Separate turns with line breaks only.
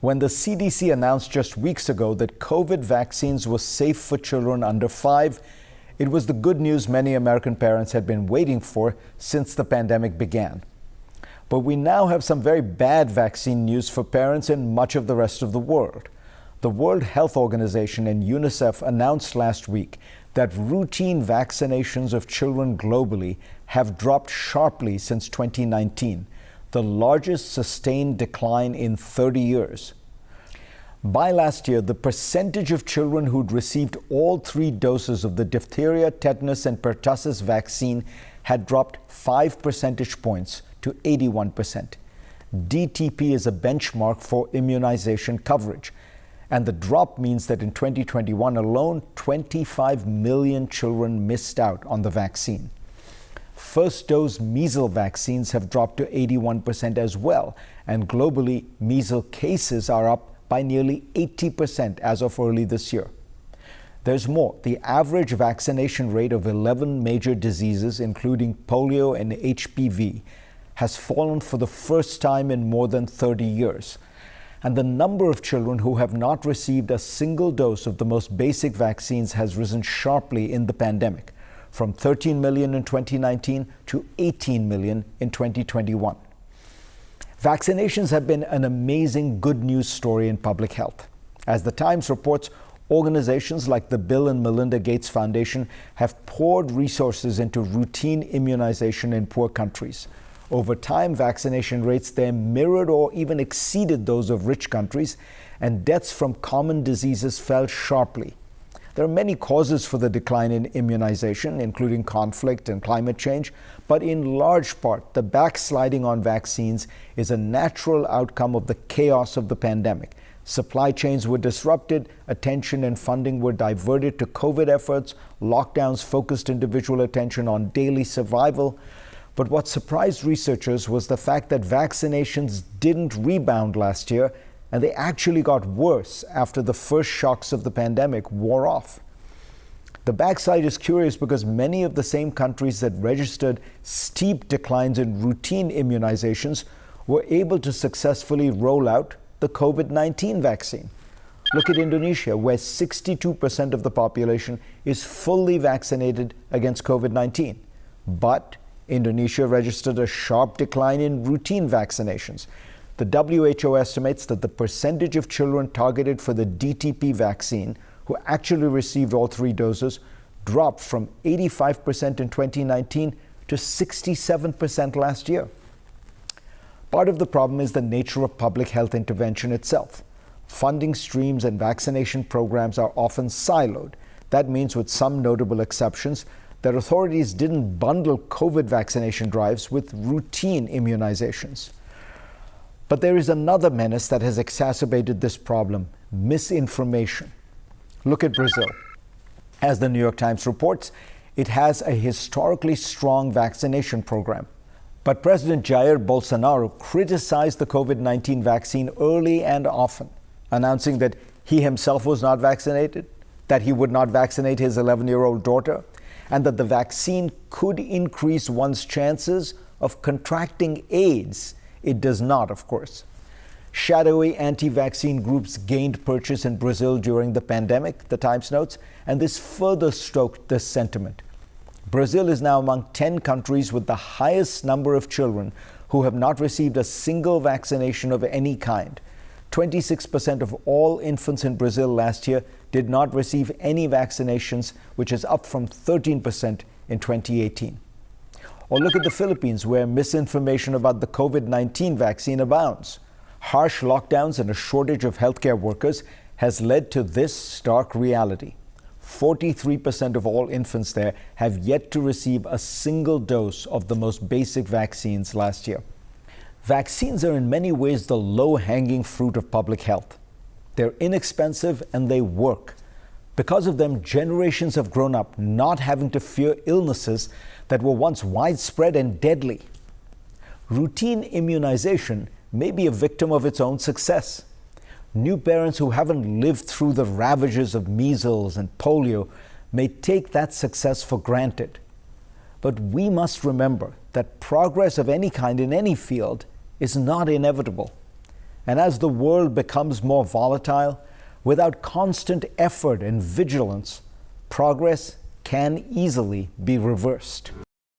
When the CDC announced just weeks ago that COVID vaccines were safe for children under 5, it was the good news many American parents had been waiting for since the pandemic began. But we now have some very bad vaccine news for parents in much of the rest of the world. The World Health Organization and UNICEF announced last week that routine vaccinations of children globally have dropped sharply since 2019, the largest sustained decline in 30 years. By last year, the percentage of children who'd received all 3 doses of the diphtheria, tetanus, and pertussis vaccine had dropped 5 percentage points to 81%. DTP is a benchmark for immunization coverage, and the drop means that in 2021 alone, 25 million children missed out on the vaccine. First-dose measles vaccines have dropped to 81% as well, and globally, measles cases are up by nearly 80% as of early this year. There's more. The average vaccination rate of 11 major diseases, including polio and HPV, has fallen for the first time in more than 30 years. And the number of children who have not received a single dose of the most basic vaccines has risen sharply in the pandemic, from 13 million in 2019 to 18 million in 2021. Vaccinations have been an amazing good news story in public health. As the Times reports, organizations like the Bill and Melinda Gates Foundation have poured resources into routine immunization in poor countries. Over time, vaccination rates there mirrored or even exceeded those of rich countries, and deaths from common diseases fell sharply. There are many causes for the decline in immunization, including conflict and climate change, but in large part, the backsliding on vaccines is a natural outcome of the chaos of the pandemic. Supply chains were disrupted, attention and funding were diverted to COVID efforts, lockdowns focused individual attention on daily survival. But what surprised researchers was the fact that vaccinations didn't rebound last year, and they actually got worse after the first shocks of the pandemic wore off. The backside is curious because many of the same countries that registered steep declines in routine immunizations were able to successfully roll out the COVID-19 vaccine. Look at Indonesia, where 62% of the population is fully vaccinated against COVID-19. But Indonesia registered a sharp decline in routine vaccinations. The WHO estimates that the percentage of children targeted for the DTP vaccine who actually received all 3 doses dropped from 85% in 2019 to 67% last year. Part of the problem is the nature of public health intervention itself. Funding streams and vaccination programs are often siloed. That means, with some notable exceptions, that authorities didn't bundle COVID vaccination drives with routine immunizations. But there is another menace that has exacerbated this problem: misinformation. Look at Brazil. As the New York Times reports, it has a historically strong vaccination program. But President Jair Bolsonaro criticized the COVID-19 vaccine early and often, announcing that he himself was not vaccinated, that he would not vaccinate his 11-year-old daughter, and that the vaccine could increase one's chances of contracting AIDS. It does not, of course. Shadowy anti-vaccine groups gained purchase in Brazil during the pandemic, the Times notes, and this further stoked this sentiment. Brazil is now among 10 countries with the highest number of children who have not received a single vaccination of any kind. 26% of all infants in Brazil last year did not receive any vaccinations, which is up from 13% in 2018. Or look at the Philippines, where misinformation about the COVID-19 vaccine abounds. Harsh lockdowns and a shortage of healthcare workers has led to this stark reality. 43% of all infants there have yet to receive a single dose of the most basic vaccines last year. Vaccines are in many ways the low-hanging fruit of public health. They're inexpensive and they work. Because of them, generations have grown up not having to fear illnesses that were once widespread and deadly. Routine immunization may be a victim of its own success. New parents who haven't lived through the ravages of measles and polio may take that success for granted. But we must remember that progress of any kind in any field is not inevitable. And as the world becomes more volatile, without constant effort and vigilance, progress can easily be reversed.